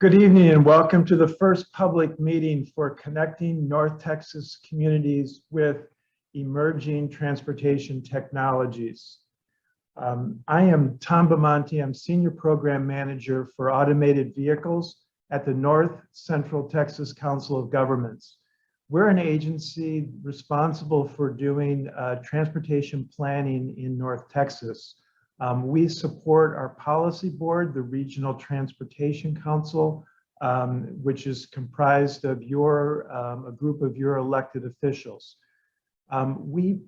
Good evening and welcome to the first public meeting for connecting North Texas communities with emerging transportation technologies. I am Tom Bamonte. I'm Senior Program Manager for Automated Vehicles at the North Central Texas Council of Governments. We're an agency responsible for doing transportation planning in North Texas. We support our policy board, the Regional Transportation Council, which is comprised of a group of your elected officials. We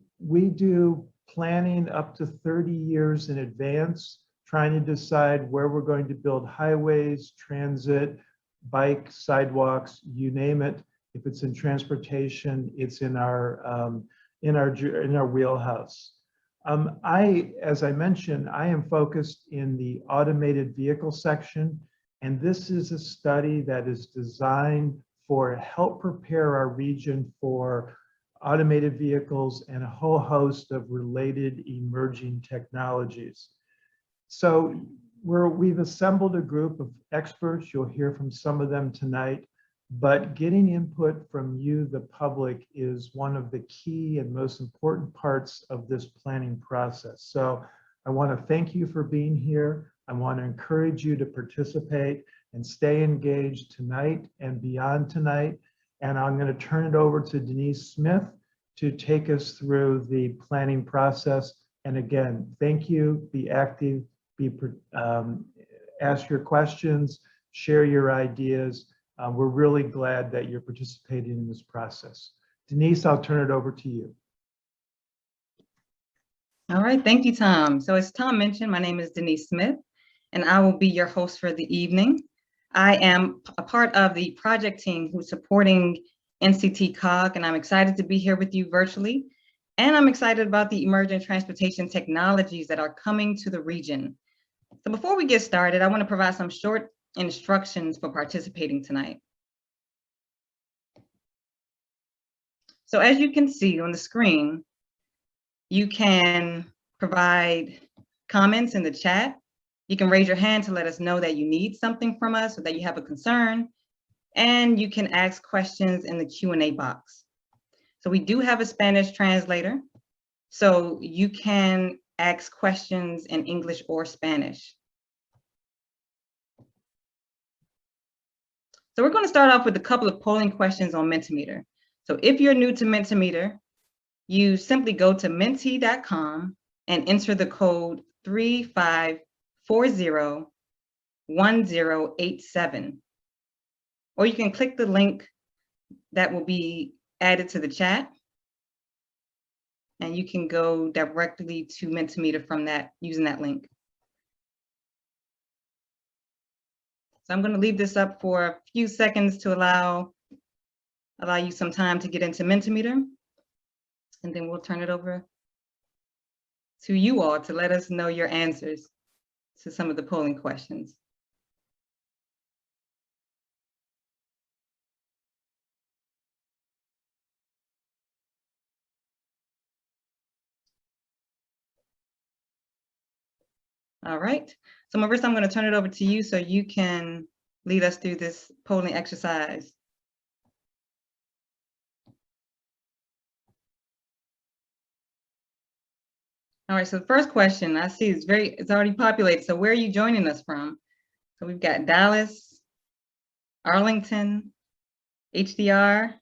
do planning up to 30 years in advance, trying to decide where we're going to build highways, transit, bike, sidewalks, you name it. If it's in transportation, it's in our wheelhouse. As I mentioned, I am focused in the automated vehicle section, and this is a study that is designed for help prepare our region for automated vehicles and a whole host of related emerging technologies. So we've assembled a group of experts. You'll hear from some of them tonight. But getting input from you, the public, is one of the key and most important parts of this planning process. So I want to thank you for being here. I want to encourage you to participate and stay engaged tonight and beyond tonight. And I'm going to turn it over to Denise Smith to take us through the planning process. And again, thank you. Be active, ask your questions, share your ideas. We're really glad that you're participating in this process. Denise, I'll turn it over to you. All right, thank you, Tom. So as Tom mentioned, my name is Denise Smith, and I will be your host for the evening. I am a part of the project team who's supporting NCT COG, and I'm excited to be here with you virtually. And I'm excited about the emerging transportation technologies that are coming to the region. So before we get started, I want to provide some short instructions for participating tonight. So as you can see on the screen, you can provide comments in the chat. You can raise your hand to let us know that you need something from us or that you have a concern. And you can ask questions in the Q&A box. So we do have a Spanish translator, so you can ask questions in English or Spanish. So we're going to start off with a couple of polling questions on Mentimeter. So if you're new to Mentimeter, you simply go to menti.com and enter the code 35401087. Or you can click the link that will be added to the chat, and you can go directly to Mentimeter from that using that link. So I'm going to leave this up for a few seconds to allow you some time to get into Mentimeter, and then we'll turn it over to you all to let us know your answers to some of the polling questions. All right, so Marissa, I'm going to turn it over to you so you can lead us through this polling exercise. All right, so the first question I see is it's already populated. So where are you joining us from? So we've got Dallas, Arlington, HDR,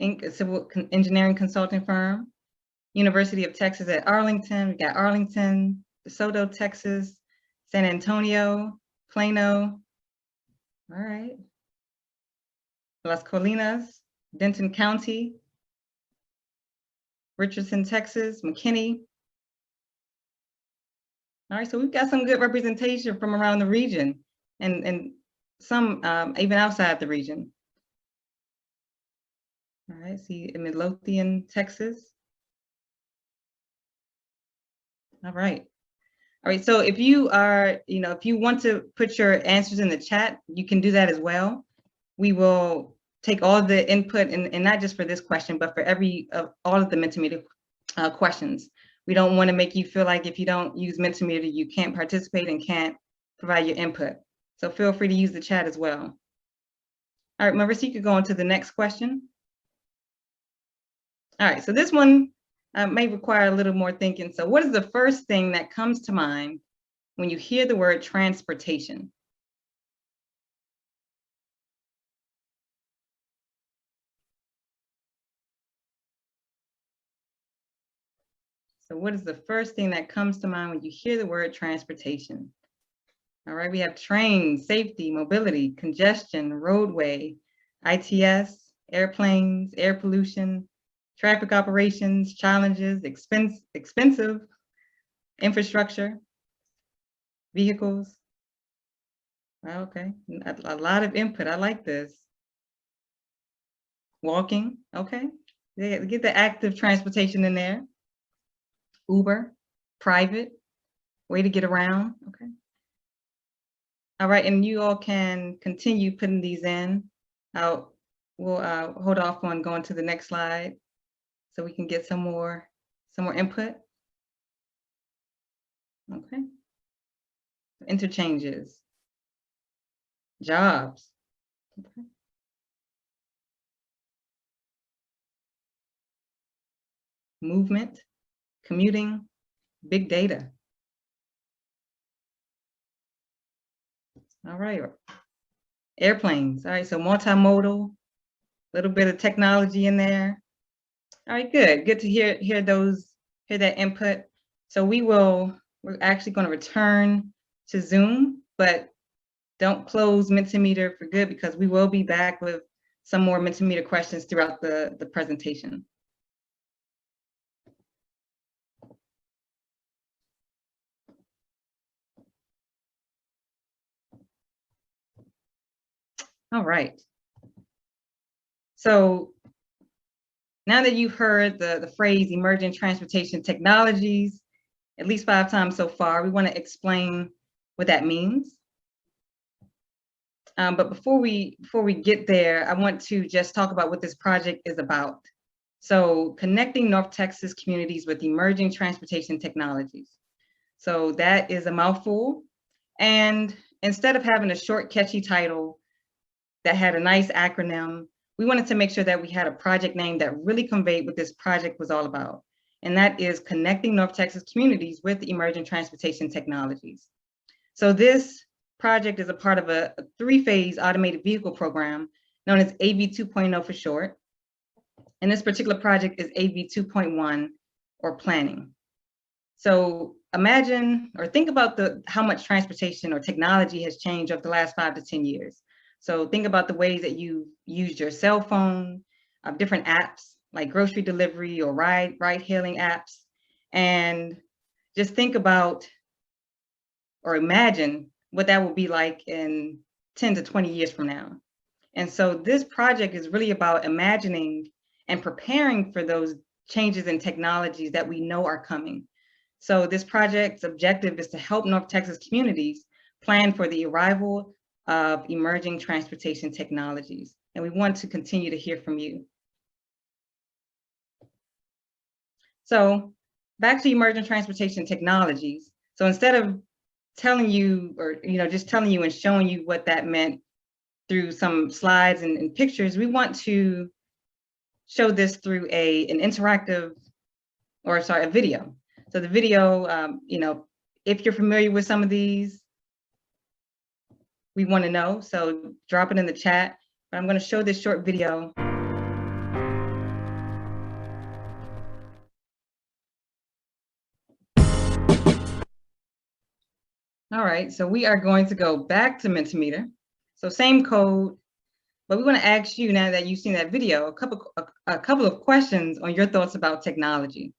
Inc., a civil engineering consulting firm, University of Texas at Arlington. We've got Arlington, DeSoto, Texas, San Antonio, Plano. All right. Las Colinas, Denton County, Richardson, Texas, McKinney. All right, so we've got some good representation from around the region and some even outside the region. All right, see Midlothian, Texas. All right. All right, so if you are, if you want to put your answers in the chat, you can do that as well. We will take all the input and not just for this question, but for all of the Mentimeter questions. We don't want to make you feel like if you don't use Mentimeter, you can't participate and can't provide your input. So feel free to use the chat as well. All right, Marissa, you could go on to the next question. All right, so this one may require a little more thinking. So what is the first thing that comes to mind when you hear the word transportation? So what is the first thing that comes to mind when you hear the word transportation? All right, we have train, safety, mobility, congestion, roadway, ITS, airplanes, air pollution, traffic operations, challenges, expensive, infrastructure, vehicles. Okay, a lot of input. I like this. Walking, okay. Get the active transportation in there. Uber, private, way to get around, okay. All right, and you all can continue putting these in. We'll hold off on going to the next slide so we can get some more input. Okay. Interchanges, jobs. Okay. Movement, commuting, big data. All right. Airplanes. All right, so multimodal, little bit of technology in there. All right, good. Good to hear that input. So we're actually going to return to Zoom, but don't close Mentimeter for good because we will be back with some more Mentimeter questions throughout the presentation. All right. So now that you've heard the phrase emerging transportation technologies at least 5 times so far, we want to explain what that means. But before we get there, I want to just talk about what this project is about. So connecting North Texas communities with emerging transportation technologies. So that is a mouthful. And instead of having a short, catchy title that had a nice acronym, we wanted to make sure that we had a project name that really conveyed what this project was all about. And that is connecting North Texas communities with emerging transportation technologies. So this project is a part of a 3-phase automated vehicle program known as AV 2.0 for short. And this particular project is AV 2.1 or planning. So imagine or think about how much transportation or technology has changed over the last 5 to 10 years. So think about the ways that you used your cell phone, different apps like grocery delivery or ride hailing apps, and just think about or imagine what that will be like in 10 to 20 years from now. And so this project is really about imagining and preparing for those changes in technologies that we know are coming. So this project's objective is to help North Texas communities plan for the arrival of emerging transportation technologies. And we want to continue to hear from you. So back to emerging transportation technologies. So instead of telling you or just telling you and showing you what that meant through some slides and pictures, we want to show this through an interactive, or sorry, a video. So the video, if you're familiar with some of these, we want to know. So drop it in the chat. But I'm going to show this short video. All right, so we are going to go back to Mentimeter. So same code, but we want to ask you, now that you've seen that video, a couple of questions on your thoughts about technology.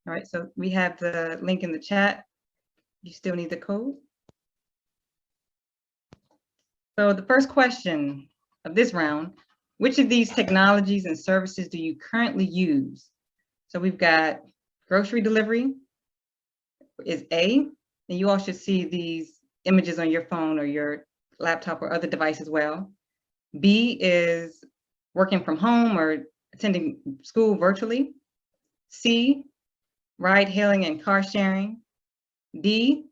All right, so we have the link in the chat. You still need the code. So the first question of this round, which of these technologies and services do you currently use? So we've got grocery delivery is A, and you all should see these images on your phone or your laptop or other device as well. B is working from home or attending school virtually. C, ride hailing and car sharing. D,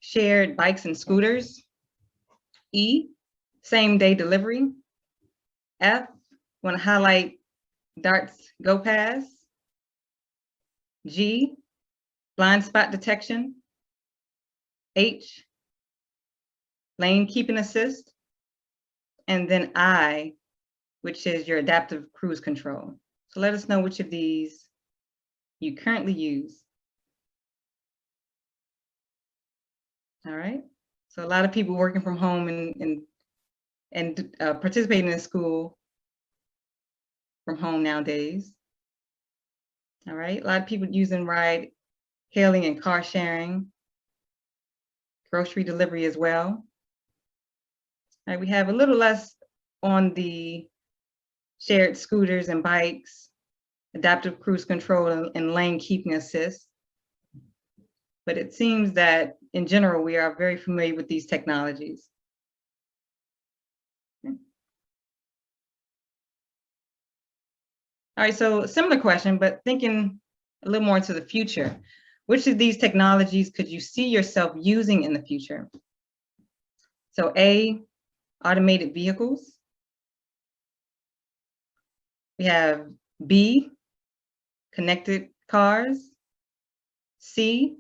shared bikes and scooters. E, same day delivery. F, want to highlight Dart's Go Pass. G, blind spot detection. H, lane keeping assist. And then I, which is your adaptive cruise control. So let us know which of these you currently use. All right. So a lot of people working from home and participating in school from home nowadays. All right. A lot of people using ride hailing and car sharing, grocery delivery as well. All right. We have a little less on the shared scooters and bikes, adaptive cruise control and lane keeping assist. But it seems that in general, we are very familiar with these technologies. Okay. All right, so similar question, but thinking a little more into the future. Which of these technologies could you see yourself using in the future? So A, automated vehicles. We have B, connected cars. C,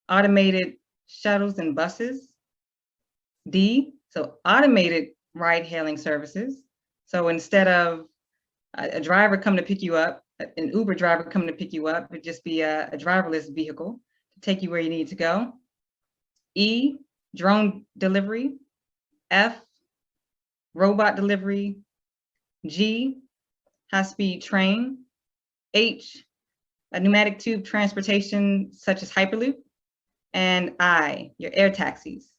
automated shuttles and buses. D, so automated ride hailing services. So instead of a driver coming to pick you up, an Uber driver coming to pick you up, it would just be a driverless vehicle to take you where you need to go. E, drone delivery. F, robot delivery. G, high-speed train. H, a pneumatic tube transportation such as Hyperloop. And I, your air taxis.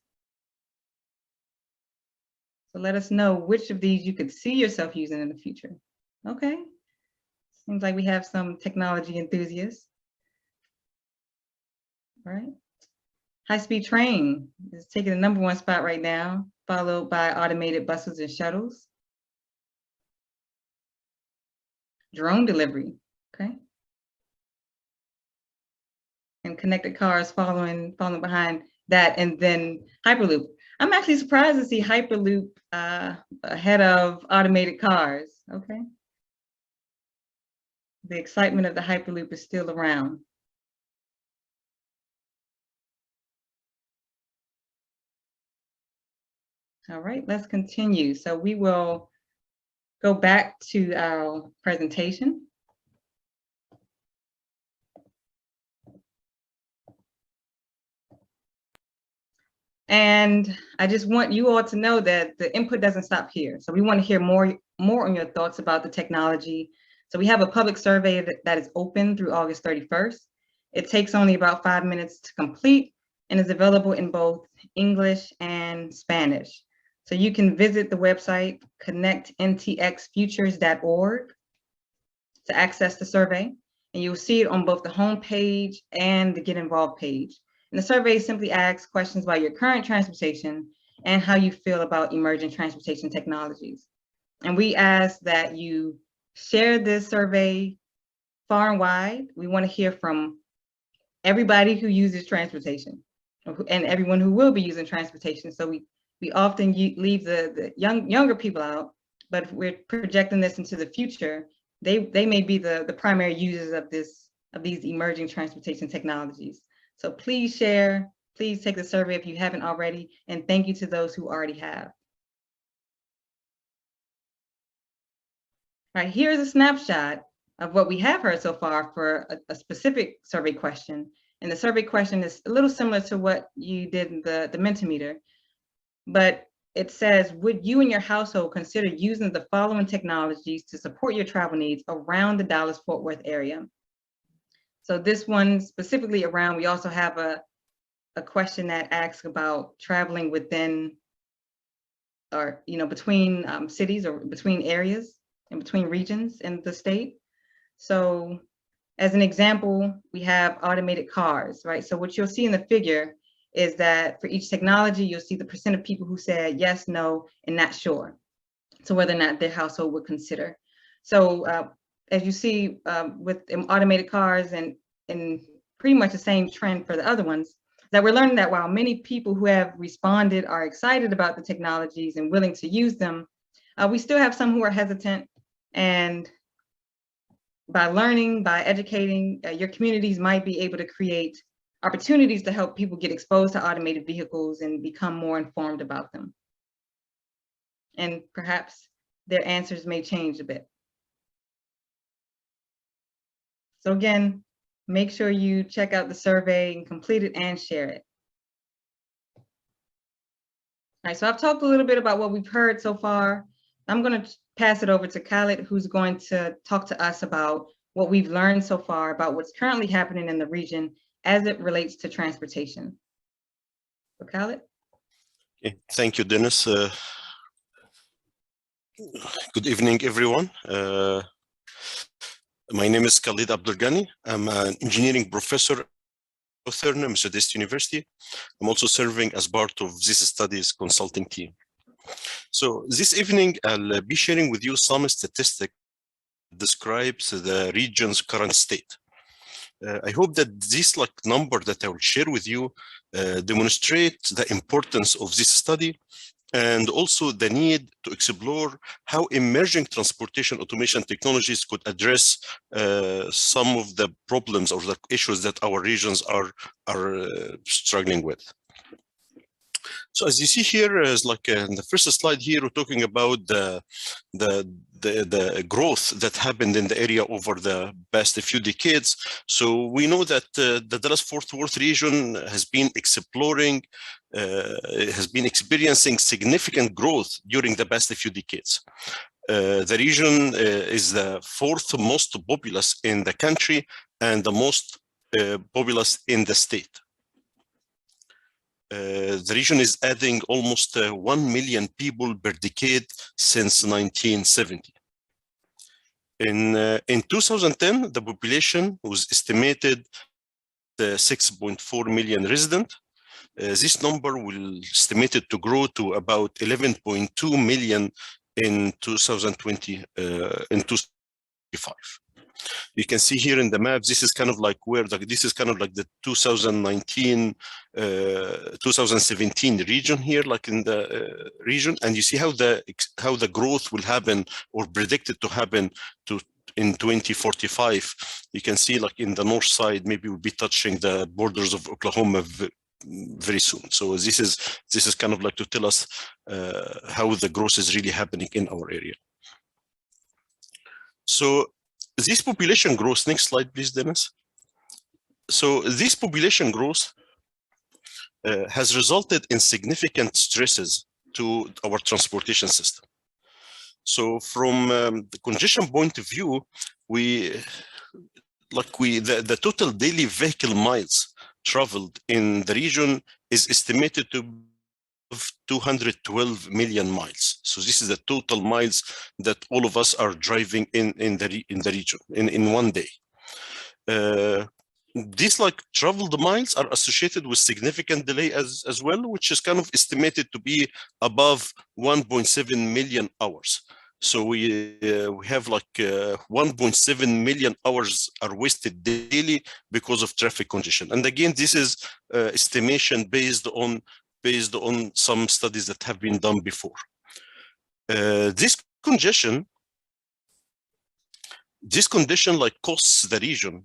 So let us know which of these you could see yourself using in the future. Okay, seems like we have some technology enthusiasts. All right, high-speed train is taking the #1 spot right now, followed by automated buses and shuttles. Drone delivery, okay. And connected cars following behind that, and then Hyperloop. I'm actually surprised to see Hyperloop ahead of automated cars, okay. The excitement of the Hyperloop is still around. All right, let's continue. So we will go back to our presentation. And I just want you all to know that the input doesn't stop here. So we want to hear more on your thoughts about the technology. So we have a public survey that is open through August 31st. It takes only about 5 minutes to complete and is available in both English and Spanish. So you can visit the website connectntxfutures.org to access the survey, and you'll see it on both the home page and the Get Involved page. And the survey simply asks questions about your current transportation and how you feel about emerging transportation technologies. And we ask that you share this survey far and wide. We want to hear from everybody who uses transportation and everyone who will be using transportation. So we often leave the younger people out, but if we're projecting this into the future, they may be the primary users of these emerging transportation technologies. So please share, please take the survey if you haven't already, and thank you to those who already have. All right, here's a snapshot of what we have heard so far for a specific survey question. And the survey question is a little similar to what you did in the Mentimeter, but it says, would you and your household consider using the following technologies to support your travel needs around the Dallas-Fort Worth area? So this one specifically around, we also have a question that asks about traveling within or, between cities or between areas and between regions in the state. So as an example, we have automated cars, right? So what you'll see in the figure is that for each technology, you'll see the % of people who said yes, no, and not sure. So whether or not their household would consider. So as you see with automated cars and pretty much the same trend for the other ones, that we're learning that while many people who have responded are excited about the technologies and willing to use them, we still have some who are hesitant. And by learning, by educating, your communities might be able to create opportunities to help people get exposed to automated vehicles and become more informed about them. And perhaps their answers may change a bit. So again, make sure you check out the survey and complete it and share it. All right, so I've talked a little bit about what we've heard so far. I'm going to pass it over to Khaled, who's going to talk to us about what we've learned so far about what's currently happening in the region as it relates to transportation. So Khaled? Okay. Thank you, Dennis. Good evening, everyone. My name is Khaled Abdelghani. I'm an engineering professor at Southern Methodist University. I'm also serving as part of this studies consulting team. So this evening, I'll be sharing with you some statistics that describes the region's current state. I hope that this number that I will share with you demonstrate the importance of this study and also the need to explore how emerging transportation automation technologies could address some of the problems or the issues that our regions are struggling with. So as you see here, is in the first slide here, we're talking about the growth that happened in the area over the past few decades. So we know that the Dallas-Fort Worth region has been experiencing significant growth during the past few decades. The region is the fourth most populous in the country and the most populous in the state. The region is adding almost 1 million people per decade since 1970. In 2010, the population was estimated 6.4 million residents. This number will estimated to grow to about 11.2 million in 2020, in 2025. You can see here in the map, this is kind of like where this is kind of like the 2019, 2017 region here, like in the region, and you see how the growth will happen or predicted to happen in 2045. You can see like in the north side, maybe we'll be touching the borders of Oklahoma very soon. So this is kind of like to tell us how the growth is really happening in our area. So this population growth, next slide, please, Dennis. So this population growth has resulted in significant stresses to our transportation system. So from the congestion point of view, the total daily vehicle miles traveled in the region is estimated to of 212 million miles. So this is the total miles that all of us are driving in the region in one day. These traveled miles are associated with significant delay as well, which is kind of estimated to be above 1.7 million hours. So we have 1.7 million hours are wasted daily because of traffic congestion. And again, this is estimation based on some studies that have been done before. This condition costs the region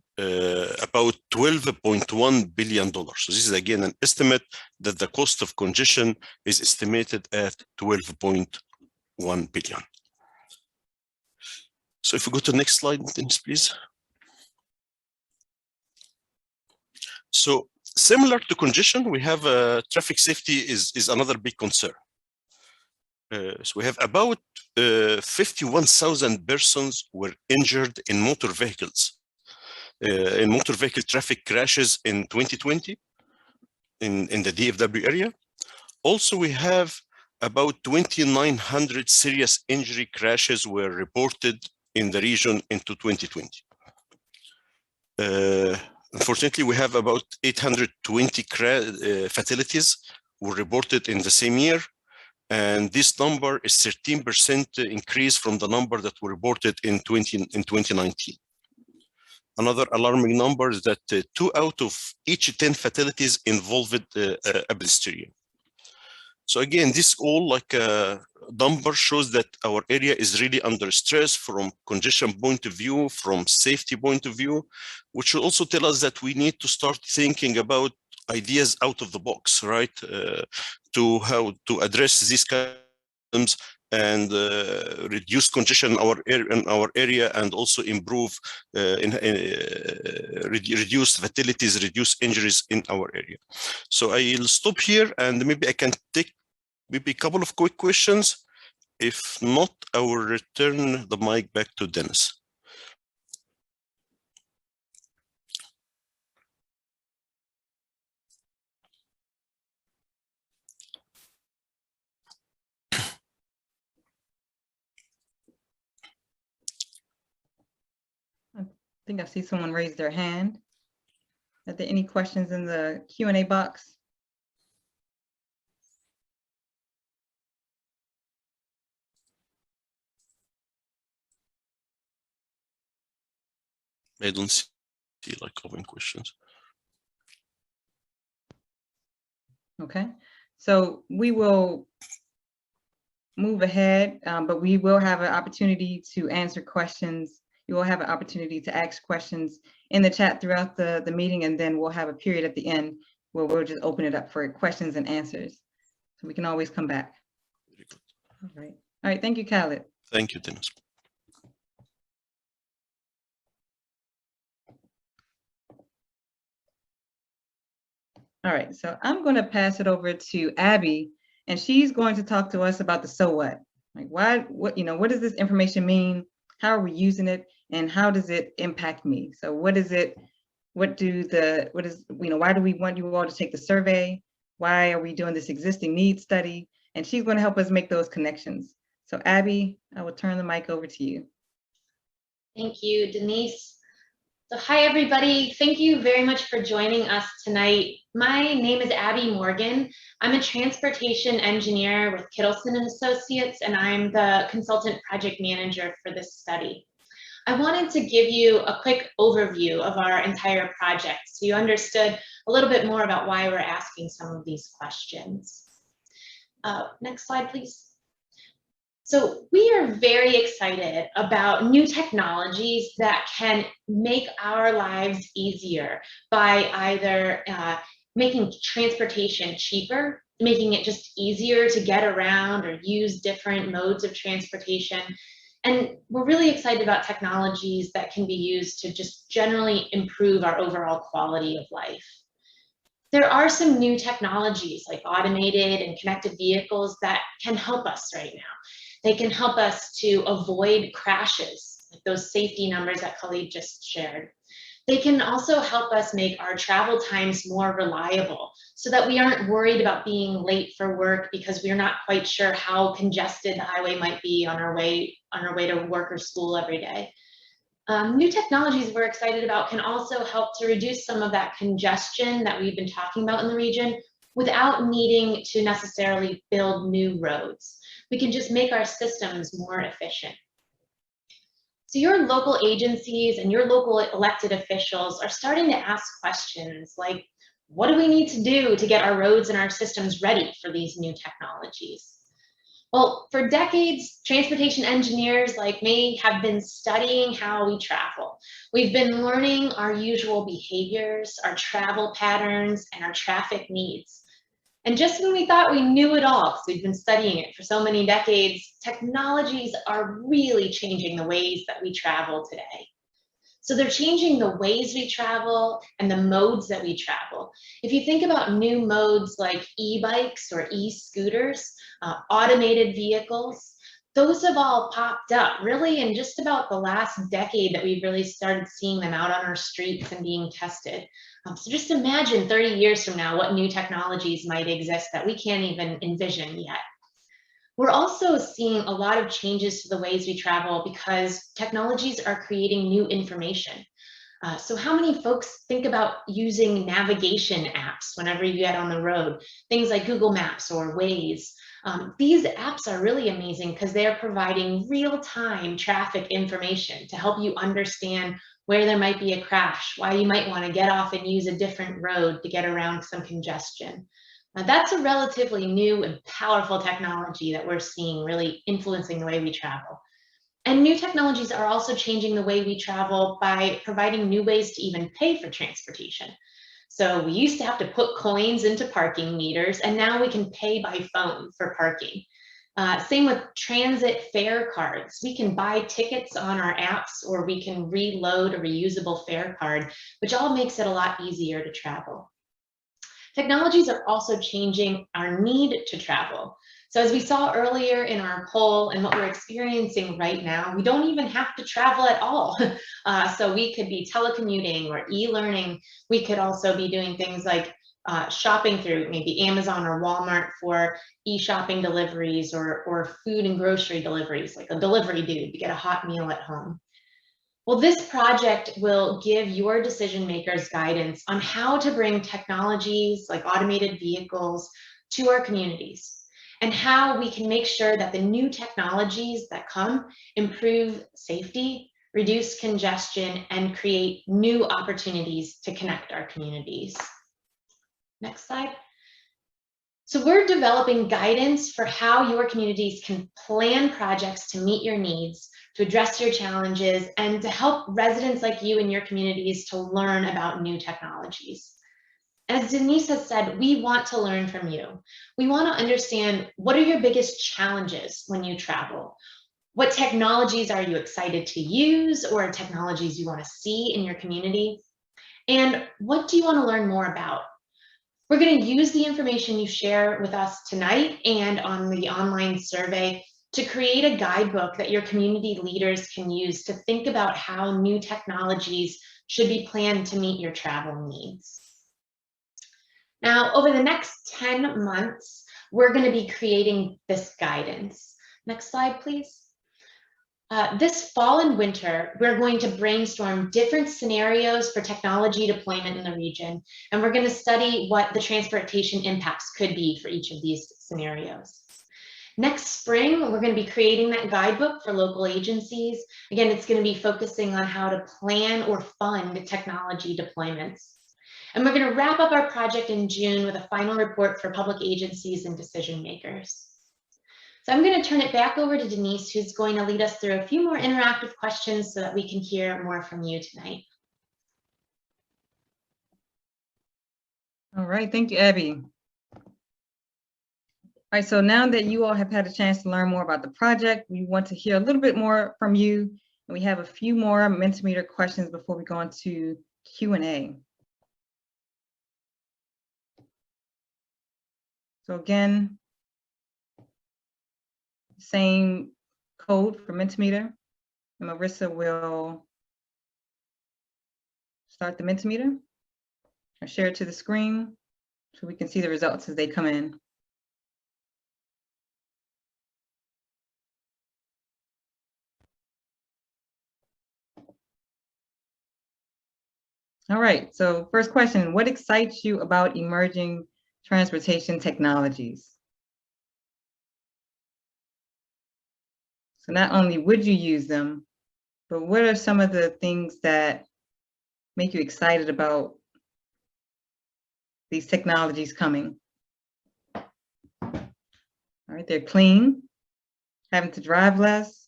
about $12.1 billion. So this is again an estimate that the cost of congestion is estimated at 12.1 billion. So if we go to the next slide, please. So similar to congestion, we have traffic safety is another big concern. So we have about 51,000 persons were injured in motor vehicles, in motor vehicle traffic crashes in 2020 in the DFW area. Also, we have about 2,900 serious injury crashes were reported in the region into 2020. Unfortunately, we have about 820 fatalities were reported in the same year. And this number is 13% increase from the number that were reported in 2019. Another alarming number is that 2 out of each 10 fatalities involved a pedestrian. So again, this all like a number shows that our area is really under stress from congestion point of view, from safety point of view, which will also tell us that we need to start thinking about ideas out of the box, right? To how to address these problems and reduce congestion in our area, and also improve, reduce fatalities, reduce injuries in our area. So I'll stop here, and maybe I can take maybe a couple of quick questions. If not, I will return the mic back to Dennis. I think I see someone raise their hand. Are there any questions in the Q&A box? I don't see like open questions. Okay, so we will move ahead, but we will have an opportunity to answer questions. You will have an opportunity to ask questions in the chat throughout the meeting, and then we'll have a period at the end where we'll just open it up for questions and answers. So we can always come back. Very good. All right, thank you, Khaled. Thank you, Dennis. All right, so I'm going to pass it over to Abby, and she's going to talk to us about the so what. Like what does this information mean? How are we using it? And how does it impact me? So why do we want you all to take the survey? Why are we doing this existing needs study? And she's going to help us make those connections. So Abby, I will turn the mic over to you. Thank you, Denise. So hi, everybody. Thank you very much for joining us tonight. My name is Abby Morgan. I'm a transportation engineer with Kittleson and Associates, and I'm the consultant project manager for this study. I wanted to give you a quick overview of our entire project so you understood a little bit more about why we're asking some of these questions. Next slide, please. So we are very excited about new technologies that can make our lives easier by either making transportation cheaper, making it just easier to get around or use different modes of transportation. And we're really excited about technologies that can be used to just generally improve our overall quality of life. There are some new technologies like automated and connected vehicles that can help us right now. They can help us to avoid crashes, like those safety numbers that Khalid just shared. They can also help us make our travel times more reliable so that we aren't worried about being late for work because we're not quite sure how congested the highway might be on our way to work or school every day. New technologies we're excited about can also help to reduce some of that congestion that we've been talking about in the region without needing to necessarily build new roads. We can just make our systems more efficient. So your local agencies and your local elected officials are starting to ask questions like, what do we need to do to get our roads and our systems ready for these new technologies? Well, for decades, transportation engineers like me have been studying how we travel. We've been learning our usual behaviors, our travel patterns, and our traffic needs. And just when we thought we knew it all, because we've been studying it for so many decades, technologies are really changing the ways that we travel today. So they're changing the ways we travel and the modes that we travel. If you think about new modes like e-bikes or e-scooters, automated vehicles, those have all popped up really in just about the last decade that we've really started seeing them out on our streets and being tested. So just imagine 30 years from now what new technologies might exist that we can't even envision yet. We're also seeing a lot of changes to the ways we travel because technologies are creating new information. So how many folks think about using navigation apps whenever you get on the road? Things like Google Maps or Waze. These apps are really amazing because they are providing real-time traffic information to help you understand where there might be a crash, why you might want to get off and use a different road to get around some congestion. Now, that's a relatively new and powerful technology that we're seeing really influencing the way we travel. And new technologies are also changing the way we travel by providing new ways to even pay for transportation. So we used to have to put coins into parking meters, and now we can pay by phone for parking. Same with transit fare cards. We can buy tickets on our apps, or we can reload a reusable fare card, which all makes it a lot easier to travel. Technologies are also changing our need to travel. So as we saw earlier in our poll and what we're experiencing right now, we don't even have to travel at all. So we could be telecommuting or e-learning. We could also be doing things like shopping through maybe Amazon or Walmart for e-shopping deliveries or food and grocery deliveries, like a delivery dude to get a hot meal at home. Well, this project will give your decision makers guidance on how to bring technologies like automated vehicles to our communities, and how we can make sure that the new technologies that come improve safety, reduce congestion, and create new opportunities to connect our communities. Next slide. So we're developing guidance for how your communities can plan projects to meet your needs, to address your challenges, and to help residents like you in your communities to learn about new technologies. As Denise has said, we want to learn from you. We want to understand, what are your biggest challenges when you travel? What technologies are you excited to use, or technologies you want to see in your community? And what do you want to learn more about? We're going to use the information you share with us tonight and on the online survey to create a guidebook that your community leaders can use to think about how new technologies should be planned to meet your travel needs. Now, over the next 10 months, we're going to be creating this guidance. Next slide, please. This fall and winter, we're going to brainstorm different scenarios for technology deployment in the region, and we're going to study what the transportation impacts could be for each of these scenarios. Next spring, we're going to be creating that guidebook for local agencies. Again, it's going to be focusing on how to plan or fund technology deployments. And we're going to wrap up our project in June with a final report for public agencies and decision makers. So I'm going to turn it back over to Denise, who's going to lead us through a few more interactive questions so that we can hear more from you tonight. All right, thank you, Abby. All right, so now that you all have had a chance to learn more about the project, we want to hear a little bit more from you. And we have a few more Mentimeter questions before we go on to Q&A. So again, same code for Mentimeter, and Marissa will start the Mentimeter or share it to the screen so we can see the results as they come in. All right, so first question, what excites you about emerging transportation technologies? So not only would you use them, but what are some of the things that make you excited about these technologies coming? All right, they're clean, having to drive less,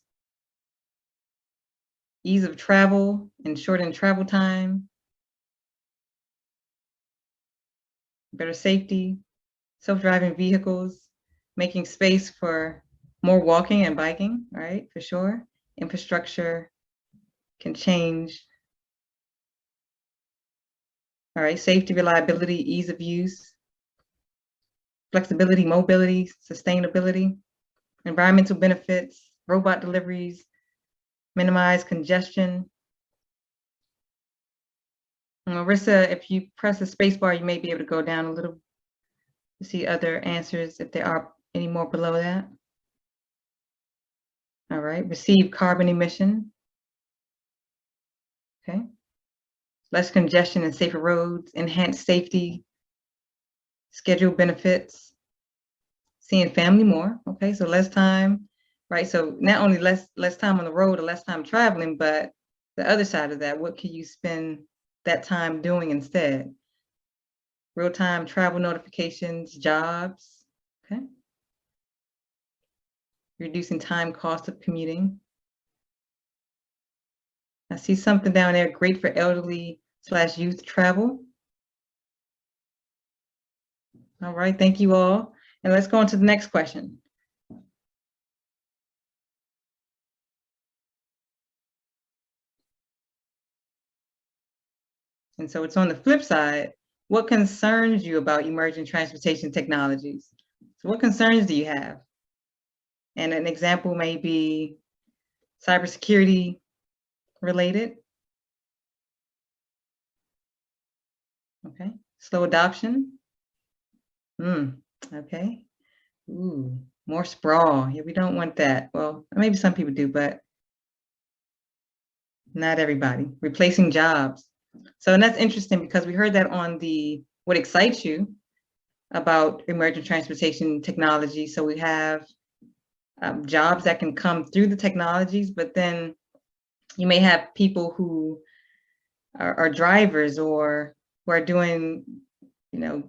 ease of travel and shortened travel time, better safety, self-driving vehicles, making space for more walking and biking, right, for sure. Infrastructure can change. All right, safety, reliability, ease of use, flexibility, mobility, sustainability, environmental benefits, robot deliveries, minimize congestion. And Marissa, if you press the space bar, you may be able to go down a little to see other answers if there are any more below that. All right, receive carbon emission. Okay. Less congestion and safer roads, enhanced safety, schedule benefits, seeing family more. Okay, so less time, right? So not only less time on the road or less time traveling, but the other side of that, what can you spend that time doing instead? Real-time travel notifications, jobs, okay? Reducing time cost of commuting. I see something down there, great for elderly/youth travel. All right, thank you all. And let's go on to the next question. And so it's on the flip side, what concerns you about emerging transportation technologies? So what concerns do you have? And an example may be cybersecurity related. Okay, slow adoption. Okay. Ooh, more sprawl. Yeah, we don't want that. Well, maybe some people do, but not everybody. Replacing jobs. So, and that's interesting because we heard that on the what excites you about emerging transportation technology. So we have jobs that can come through the technologies, but then you may have people who are drivers or who are doing, you know,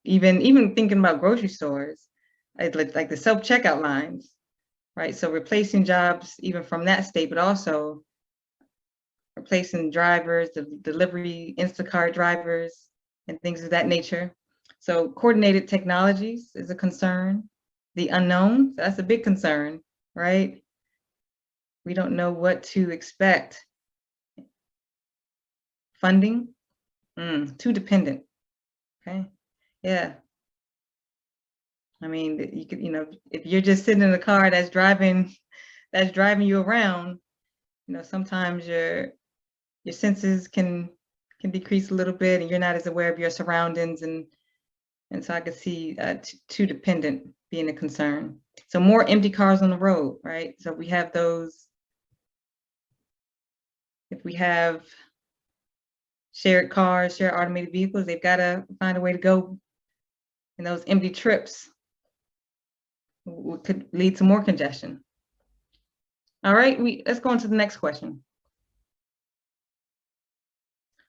even thinking about grocery stores, like the self-checkout lines, right? So replacing jobs even from that state, but also replacing drivers, the delivery, Instacart drivers, and things of that nature. So coordinated technologies is a concern. The unknown, that's a big concern, right? We don't know what to expect. Funding, too dependent, okay? Yeah. I mean, you could, if you're just sitting in a car that's driving you around, sometimes your senses can decrease a little bit and you're not as aware of your surroundings, and so I could see too dependent being a concern. So more empty cars on the road, right? So we have those. If we have shared cars, shared automated vehicles, they've got to find a way to go, and those empty trips could lead to more congestion. All right, let's go on to the next question.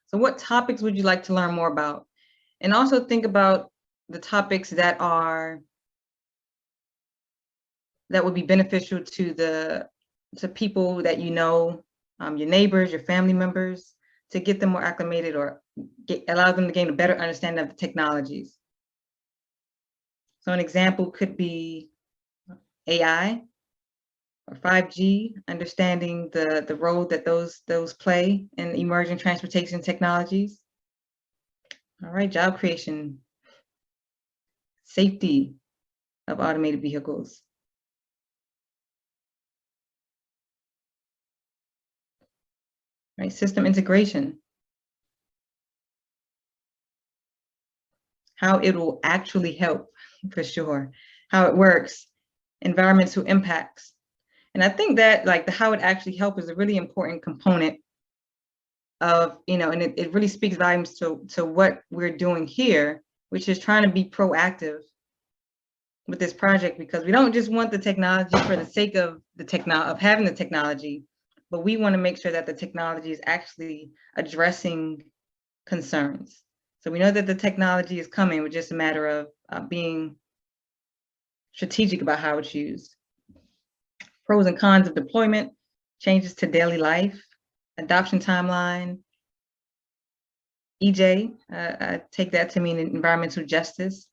So what topics would you like to learn more about? And also think about the topics that would be beneficial to people that you know, your neighbors, your family members, to get them more acclimated or allow them to gain a better understanding of the technologies. So an example could be AI or 5G, understanding the role that those play in emerging transportation technologies. All right, job creation, safety of automated vehicles. Right, system integration. How it will actually help, for sure. How it works, environmental impacts. And I think that like the how it actually helps is a really important component of, and it really speaks volumes to what we're doing here, which is trying to be proactive with this project, because we don't just want the technology for the sake of having the technology, but we want to make sure that the technology is actually addressing concerns. So we know that the technology is coming, it's just a matter of being strategic about how it's used. Pros and cons of deployment, changes to daily life, adoption timeline, EJ, I take that to mean environmental justice.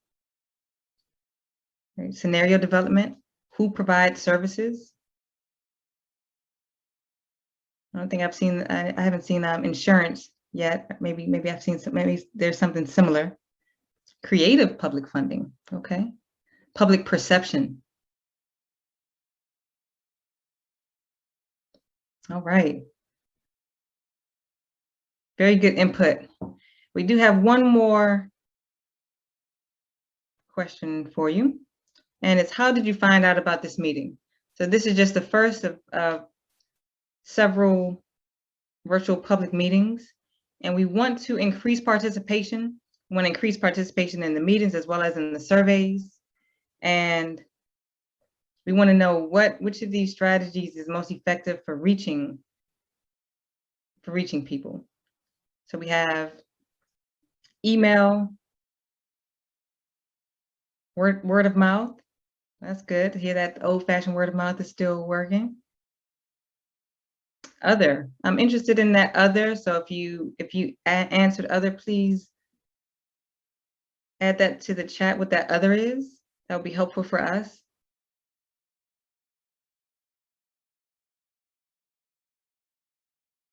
Right. Scenario development, who provides services. I don't think I've seen, I haven't seen insurance yet. Maybe I've seen maybe there's something similar. Creative public funding, okay. Public perception. All right. Very good input. We do have one more question for you, and it's how did you find out about this meeting? So this is just the first of several virtual public meetings, and we want to increase participation. We want to increase participation in the meetings as well as in the surveys. And we want to know which of these strategies is most effective for reaching people. So we have email, word of mouth. That's good to hear that old-fashioned word of mouth is still working. Other, I'm interested in that other. So if you answered other, please add that to the chat, what that other is. That would be helpful for us.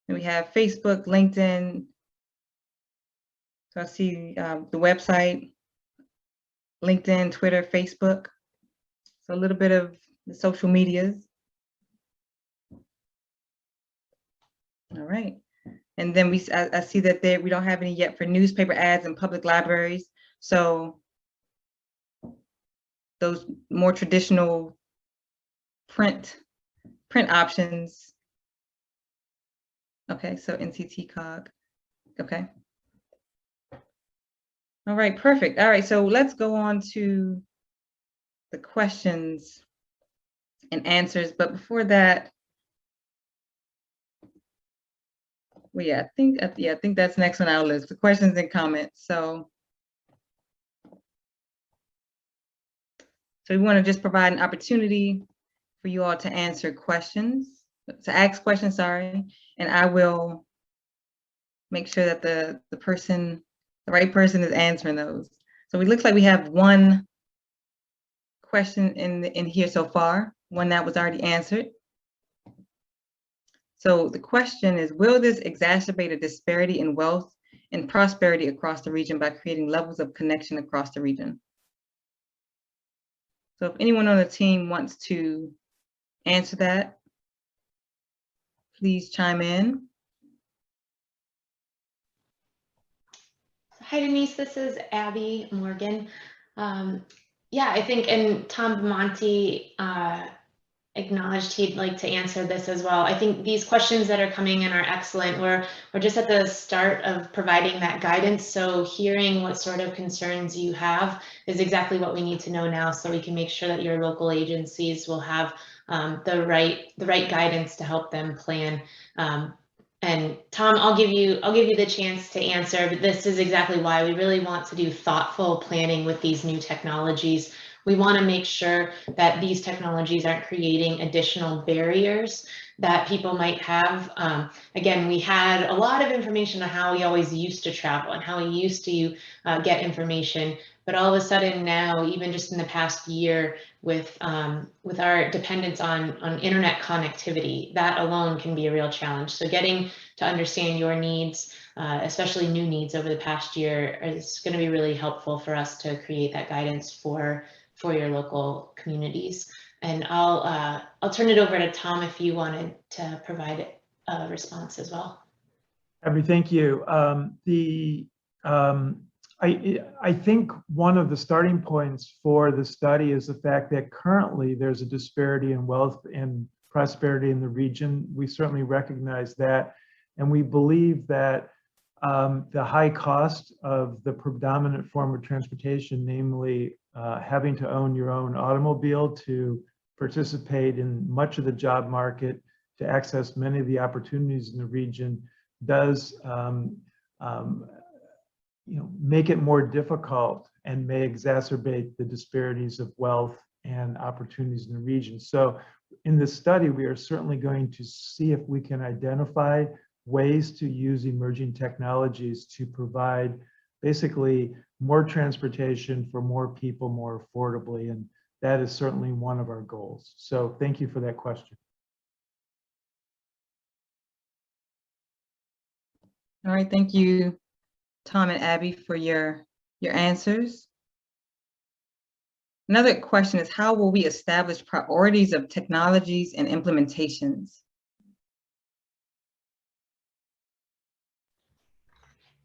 And we have Facebook, LinkedIn. So I see the website, LinkedIn, Twitter, Facebook. So a little bit of the social medias. All right. And then I see that we don't have any yet for newspaper ads and public libraries. So those more traditional print options. Okay, so NCT COG. Okay. All right, perfect. All right, so let's go on to the questions and answers. But before that, well, yeah, I think that's next on our list, the questions and comments. So we want to just provide an opportunity for you all to answer questions, to ask questions, sorry, and I will make sure that the right person is answering those. So it looks like we have one question in here so far, one that was already answered. So the question is, will this exacerbate a disparity in wealth and prosperity across the region by creating levels of connection across the region? So if anyone on the team wants to answer that, please chime in. Hi, Denise. This is Abby Morgan. Yeah, I think, and Tom Monty acknowledged he'd like to answer this as well. I think these questions that are coming in are excellent. We're just at the start of providing that guidance. So hearing what sort of concerns you have is exactly what we need to know now, so we can make sure that your local agencies will have the right guidance to help them plan. And Tom, I'll give you the chance to answer, but this is exactly why we really want to do thoughtful planning with these new technologies. We want to make sure that these technologies aren't creating additional barriers that people might have. Again, we had a lot of information on how we always used to travel and how we used to get information, but all of a sudden now, even just in the past year, with our dependence on internet connectivity, that alone can be a real challenge. So getting to understand your needs, especially new needs over the past year, is going to be really helpful for us to create that guidance for your local communities. And I'll turn it over to Tom if you wanted to provide a response as well. Abby, thank you. I think one of the starting points for the study is the fact that currently there's a disparity in wealth and prosperity in the region. We certainly recognize that, and we believe that the high cost of the predominant form of transportation, namely having to own your own automobile to participate in much of the job market, to access many of the opportunities in the region, does make it more difficult and may exacerbate the disparities of wealth and opportunities in the region. So in this study, we are certainly going to see if we can identify ways to use emerging technologies to provide basically more transportation for more people more affordably. And that is certainly one of our goals. So thank you for that question. All right, thank you, Tom and Abby, for your answers. Another question is, how will we establish priorities of technologies and implementations?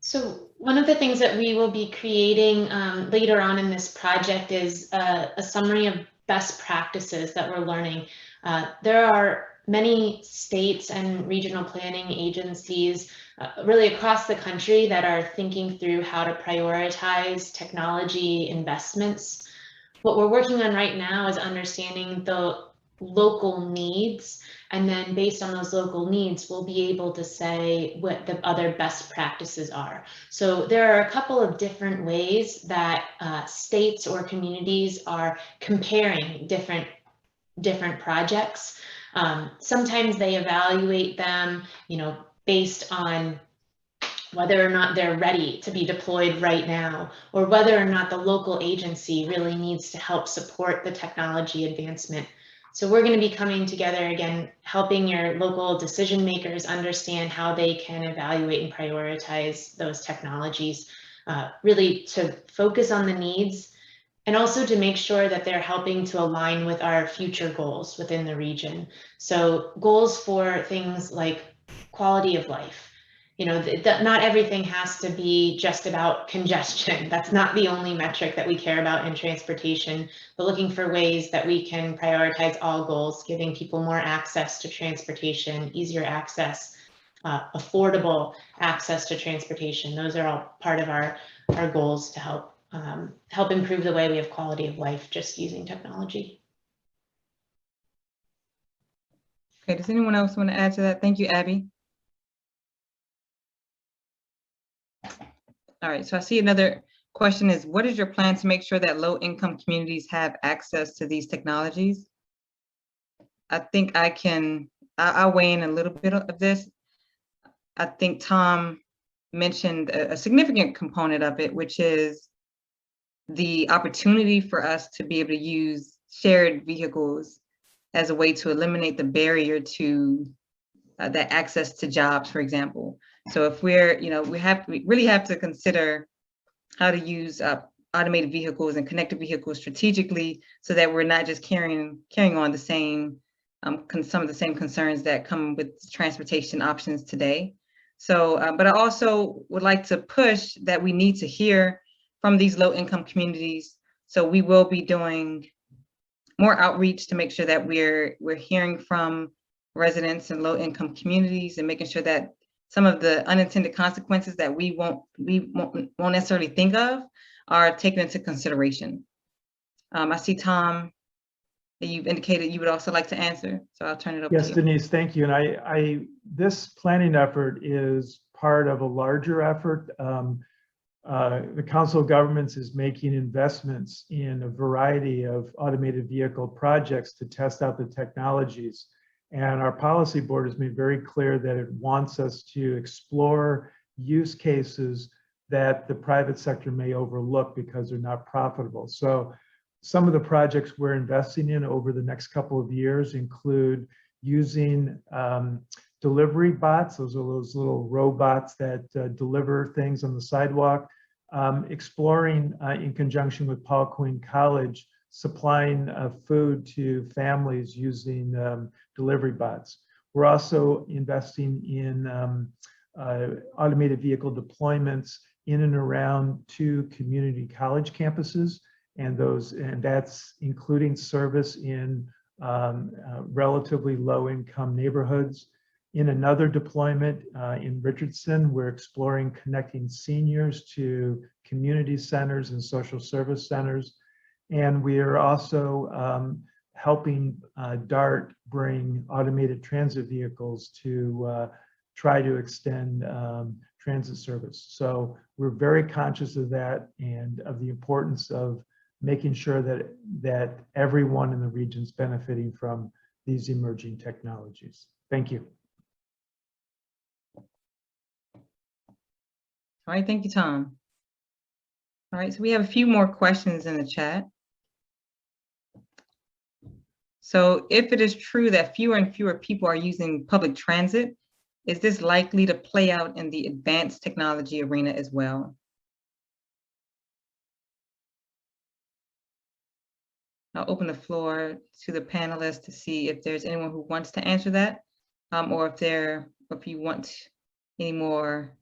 So one of the things that we will be creating later on in this project is a summary of best practices that we're learning. There are many states and regional planning agencies really across the country that are thinking through how to prioritize technology investments. what we're working on right now is understanding the local needs, and then based on those local needs, we'll be able to say what the other best practices are. So there are a couple of different ways that states or communities are comparing different projects. Sometimes they evaluate them, based on whether or not they're ready to be deployed right now, or whether or not the local agency really needs to help support the technology advancement. So we're going to be coming together again, helping your local decision makers understand how they can evaluate and prioritize those technologies, really to focus on the needs, and also to make sure that they're helping to align with our future goals within the region. So goals for things like quality of life. Not everything has to be just about congestion. That's not the only metric that we care about in transportation, but looking for ways that we can prioritize all goals, giving people more access to transportation, easier access, affordable access to transportation. Those are all part of our goals to help improve the way we have quality of life just using technology. Okay, does anyone else want to add to that? Thank you, Abby. All right, so I see another question is, what is your plan to make sure that low-income communities have access to these technologies? I think I'll weigh in a little bit of this. I think Tom mentioned a significant component of it, which is the opportunity for us to be able to use shared vehicles as a way to eliminate the barrier to that access to jobs, for example. So if we really have to consider how to use automated vehicles and connected vehicles strategically, so that we're not just carrying on the same some of the same concerns that come with transportation options today. So, but I also would like to push that we need to hear from these low-income communities. So we will be doing more outreach to make sure that we're hearing from residents in low-income communities and making sure that some of the unintended consequences that we won't necessarily think of are taken into consideration. I see Tom, you've indicated you would also like to answer, so I'll turn it over to you. Yes, Denise, thank you. And this planning effort is part of a larger effort. The Council of Governments is making investments in a variety of automated vehicle projects to test out the technologies. And our policy board has made very clear that it wants us to explore use cases that the private sector may overlook because they're not profitable. So some of the projects we're investing in over the next couple of years include using delivery bots. Those are those little robots that deliver things on the sidewalk. Exploring in conjunction with Paul Quinn College, supplying food to families using delivery bots. We're also investing in automated vehicle deployments in and around 2 community college campuses, and that's including service in relatively low-income neighborhoods. In another deployment in Richardson, we're exploring connecting seniors to community centers and social service centers. And we are also helping DART bring automated transit vehicles to try to extend transit service. So we're very conscious of that and of the importance of making sure that everyone in the region is benefiting from these emerging technologies. Thank you. All right, thank you, Tom. All right, so we have a few more questions in the chat. So if it is true that fewer and fewer people are using public transit, is this likely to play out in the advanced technology arena as well? I'll open the floor to the panelists to see if there's anyone who wants to answer that, or if you want any more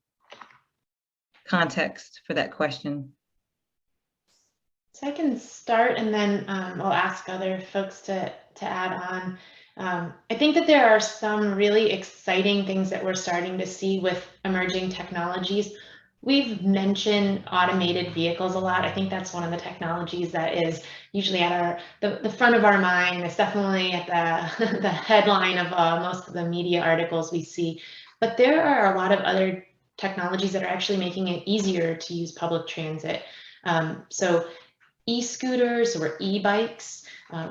context for that question. So I can start, and then I'll ask other folks to add on. I think that there are some really exciting things that we're starting to see with emerging technologies. We've mentioned automated vehicles a lot. I think that's one of the technologies that is usually at the front of our mind. It's definitely at the, the headline of most of the media articles we see. But there are a lot of other technologies that are actually making it easier to use public transit. So e-scooters or e-bikes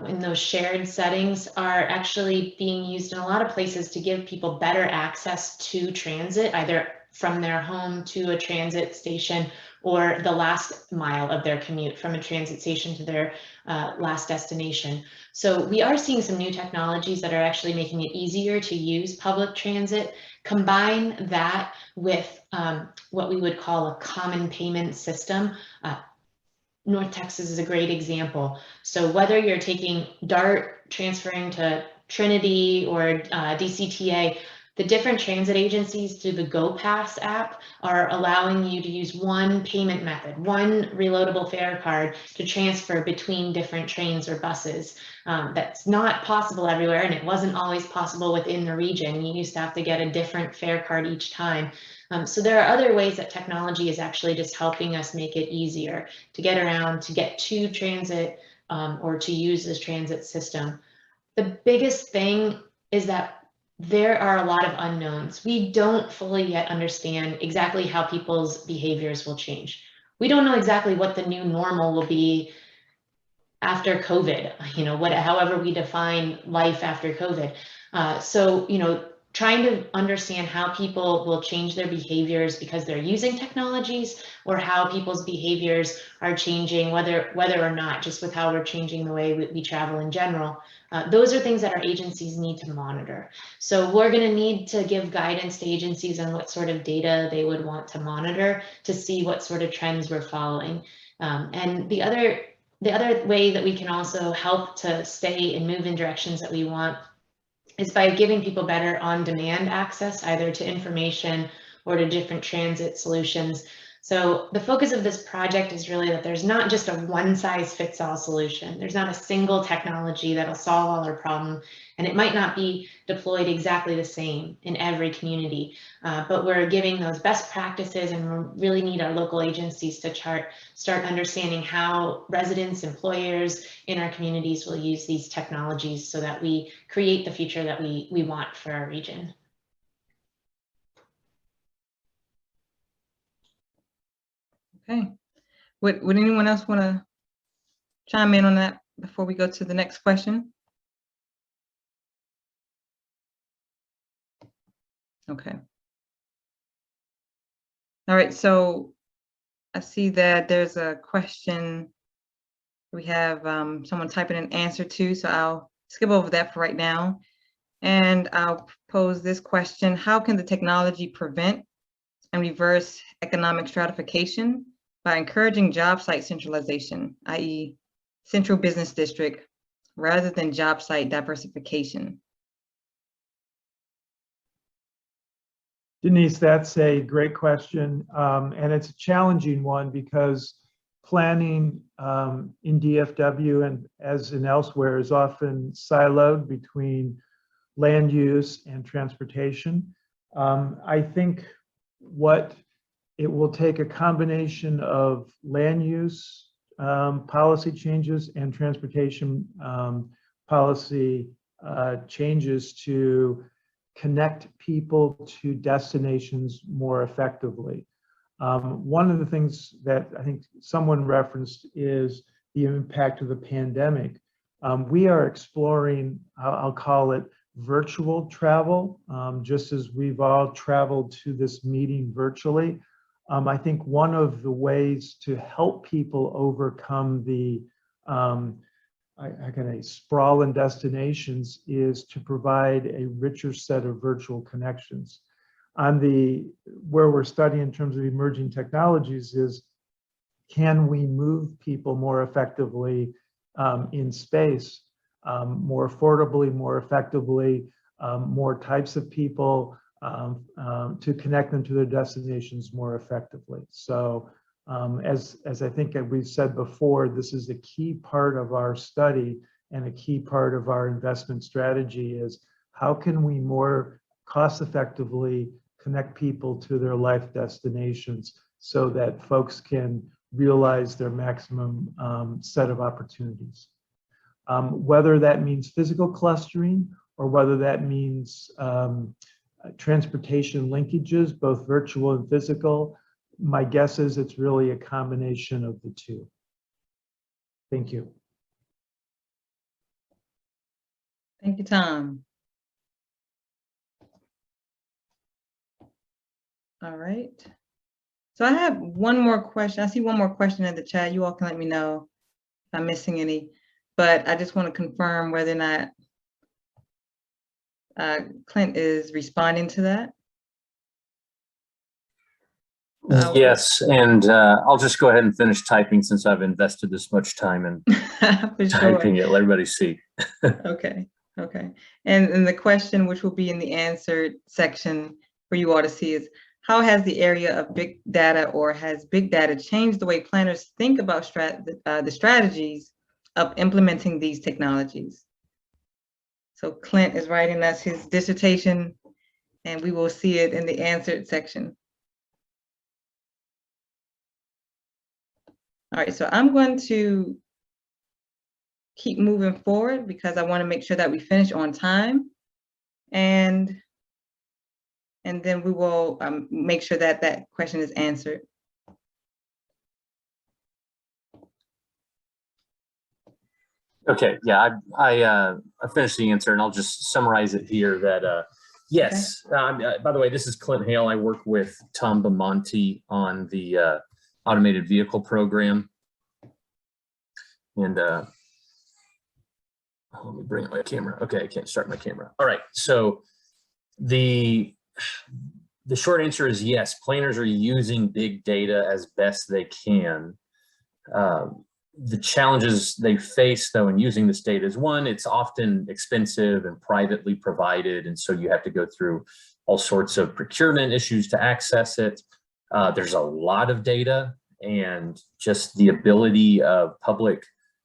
in those shared settings are actually being used in a lot of places to give people better access to transit, either from their home to a transit station or the last mile of their commute from a transit station to their last destination. So we are seeing some new technologies that are actually making it easier to use public transit. Combine that with what we would call a common payment system. North Texas is a great example. So whether you're taking DART, transferring to Trinity or DCTA, the different transit agencies through the GoPass app are allowing you to use one payment method, one reloadable fare card to transfer between different trains or buses. That's not possible everywhere, and it wasn't always possible within the region. You used to have to get a different fare card each time. So there are other ways that technology is actually just helping us make it easier to get around, to get to transit, or to use this transit system. The biggest thing is that there are a lot of unknowns. We don't fully yet understand exactly how people's behaviors will change. We don't know exactly what the new normal will be after COVID, you know, however we define life after COVID. So, you know, trying to understand how people will change their behaviors because they're using technologies, or how people's behaviors are changing, whether or not, just with how we're changing the way we travel in general. Those are things that our agencies need to monitor. So we're going to need to give guidance to agencies on what sort of data they would want to monitor to see what sort of trends we're following. And the other way that we can also help to stay and move in directions that we want is by giving people better on-demand access, either to information or to different transit solutions. So the focus of this project is really that there's not just a one-size-fits-all solution. There's not a single technology that'll solve all our problems, and it might not be deployed exactly the same in every community, but we're giving those best practices, and we really need our local agencies to start understanding how residents, employers in our communities will use these technologies so that we create the future that we want for our region. Okay. Would anyone else want to chime in on that before we go to the next question? Okay. All right, so I see that there's a question we have someone typing an answer to, so I'll skip over that for right now. And I'll pose this question: how can the technology prevent and reverse economic stratification by encouraging job site centralization, i.e. central business district, rather than job site diversification? Denise, that's a great question. And it's a challenging one because planning in DFW and as in elsewhere is often siloed between land use and transportation. I think what it will take a combination of land use policy changes and transportation policy changes to connect people to destinations more effectively. One of the things that I think someone referenced is the impact of the pandemic. We are exploring, I'll call it virtual travel, just as we've all traveled to this meeting virtually. I think one of the ways to help people overcome the sprawl in destinations is to provide a richer set of virtual connections. Where we're studying in terms of emerging technologies is, can we move people more effectively in space, more affordably, more effectively, more types of people, to connect them to their destinations more effectively. So as I think we've said before, this is a key part of our study and a key part of our investment strategy is how can we more cost effectively connect people to their life destinations so that folks can realize their maximum set of opportunities. Whether that means physical clustering or whether that means transportation linkages, both virtual and physical, my guess is it's really a combination of the two. Thank you. Thank you, Tom. All right. So I have one more question. I see one more question in the chat. You all can let me know if I'm missing any, but I just want to confirm whether or not Clint is responding to that. Yes, and I'll just go ahead and finish typing since I've invested this much time in For sure. typing it. Let everybody see. Okay, okay. And the question, which will be in the answered section for you all to see, is how has the area of big data or has big data changed the way planners think about the strategies of implementing these technologies? So Clint is writing us his dissertation, and we will see it in the answered section. All right, so I'm going to keep moving forward because I want to make sure that we finish on time, and then we will make sure that that question is answered. Okay, yeah, I finished the answer and I'll just summarize it here that, yes, by the way, this is Clint Hale. I work with Tom Bamonte on the automated vehicle program. And let me bring up my camera. Okay, I can't start my camera. All right, so the short answer is yes, planners are using big data as best they can. The challenges they face, though, in using this data is, one, it's often expensive and privately provided, and so you have to go through all sorts of procurement issues to access it. There's a lot of data, and just the ability of public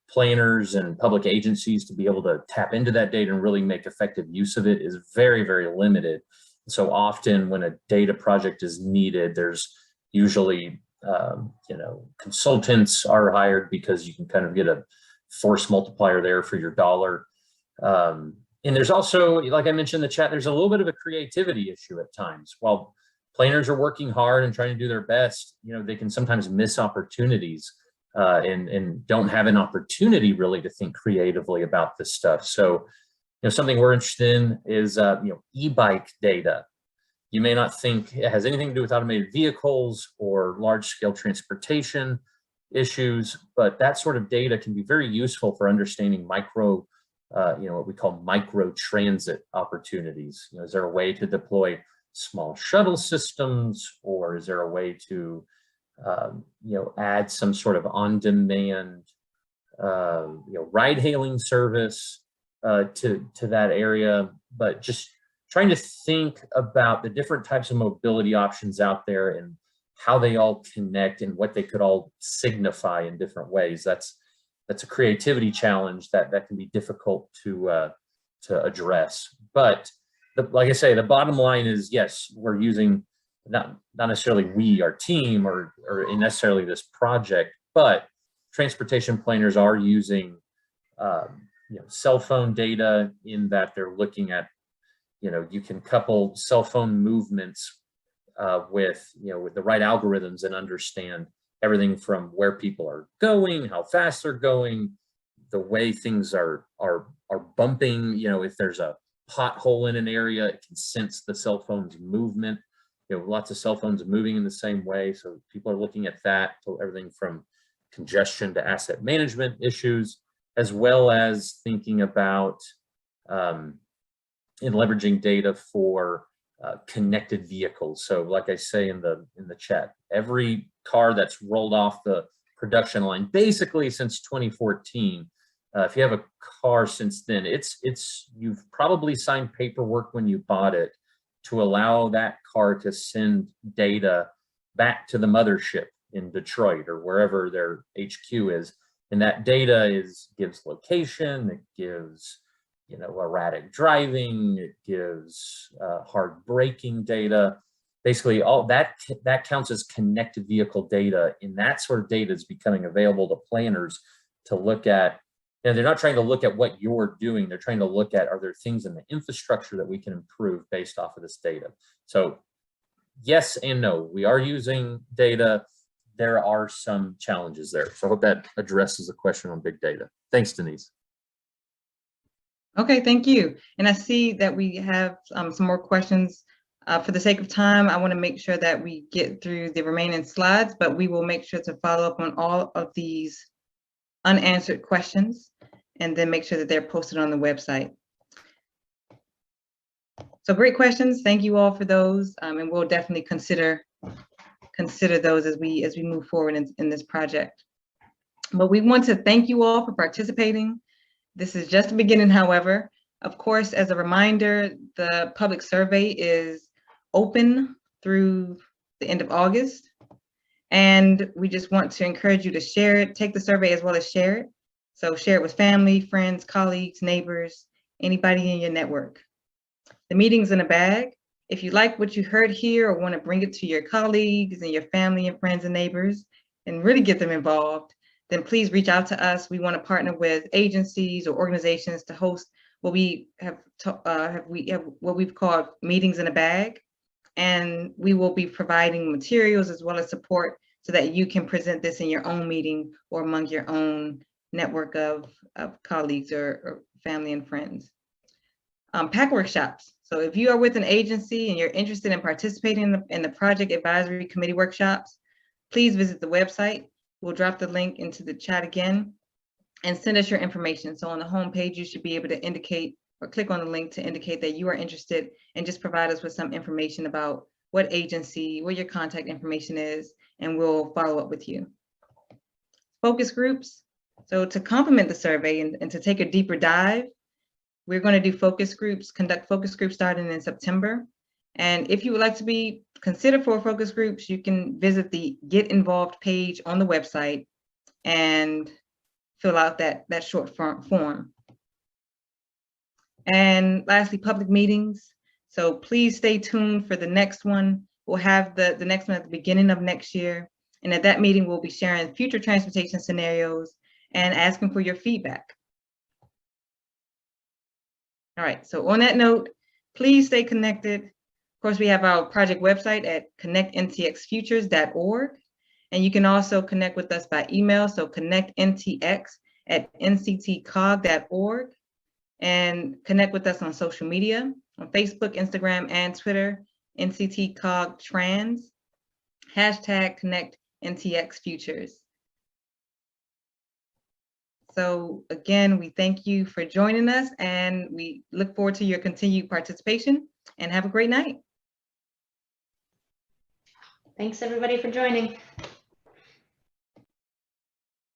planners and public agencies to be able to tap into that data and really make effective use of it is very, very limited. So often when a data project is needed, there's usually consultants are hired because you can kind of get a force multiplier there for your dollar. And there's also, like I mentioned in the chat, there's a little bit of a creativity issue at times. While planners are working hard and trying to do their best, they can sometimes miss opportunities and don't have an opportunity really to think creatively about this stuff. So, something we're interested in is, e-bike data. You may not think it has anything to do with automated vehicles or large-scale transportation issues, but that sort of data can be very useful for understanding micro, what we call micro transit opportunities. Is there a way to deploy small shuttle systems, or is there a way to, add some sort of on-demand, ride-hailing service to that area? But just trying to think about the different types of mobility options out there and how they all connect and what they could all signify in different ways. That's a creativity challenge that can be difficult to address. But like I say, the bottom line is, yes, we're using not necessarily we, our team, or necessarily this project, but transportation planners are using cell phone data in that they're looking at, you can couple cell phone movements with the right algorithms and understand everything from where people are going, how fast they're going, the way things are bumping. If there's a pothole in an area, it can sense the cell phone's movement. Lots of cell phones moving in the same way. So people are looking at that, so everything from congestion to asset management issues, as well as thinking about in leveraging data for connected vehicles. So like I say in the chat, every car that's rolled off the production line, basically since 2014, if you have a car since then, you've probably signed paperwork when you bought it to allow that car to send data back to the mothership in Detroit or wherever their HQ is. And that data gives location, it gives erratic driving, it gives hard braking data. basically all that counts as connected vehicle data, and that sort of data is becoming available to planners to look at. And they're not trying to look at what you're doing, they're trying to look at, are there things in the infrastructure that we can improve based off of this data? So yes and no, we are using data. There are some challenges there. So I hope that addresses the question on big data. Thanks, Denise. Okay, thank you. And I see that we have some more questions. For the sake of time, I want to make sure that we get through the remaining slides, but we will make sure to follow up on all of these unanswered questions and then make sure that they're posted on the website. So great questions. Thank you all for those. And we'll definitely consider those as we move forward in this project. But we want to thank you all for participating. This is just the beginning, however. Of course, as a reminder, the public survey is open through the end of August. And we just want to encourage you to share it, take the survey as well as share it. So share it with family, friends, colleagues, neighbors, anybody in your network. The meeting's in a bag. If you like what you heard here or want to bring it to your colleagues and your family and friends and neighbors and really get them involved, then please reach out to us. We want to partner with agencies or organizations to host what we have what we've called meetings in a bag. And we will be providing materials as well as support so that you can present this in your own meeting or among your own network of colleagues or family and friends. PAC workshops. So if you are with an agency and you're interested in participating in the Project Advisory Committee workshops, please visit the website. We'll drop the link into the chat again and send us your information. So on the home page, you should be able to indicate or click on the link to indicate that you are interested and just provide us with some information about what agency, what your contact information is, and we'll follow up with you. Focus groups. So to complement the survey and to take a deeper dive, we're going to do focus groups, conduct focus groups starting in September. And if you would like to be considered for focus groups, you can visit the Get Involved page on the website and fill out that short form. And lastly, public meetings. So please stay tuned for the next one. We'll have the next one at the beginning of next year. And at that meeting, we'll be sharing future transportation scenarios and asking for your feedback. All right, so on that note, please stay connected. Of course, we have our project website at connectntxfutures.org. And you can also connect with us by email. So connectntx@nctcog.org. And connect with us on social media, on Facebook, Instagram, and Twitter, NCTCogTrans, #ConnectNTXFutures. So again, we thank you for joining us and we look forward to your continued participation and have a great night. Thanks everybody for joining.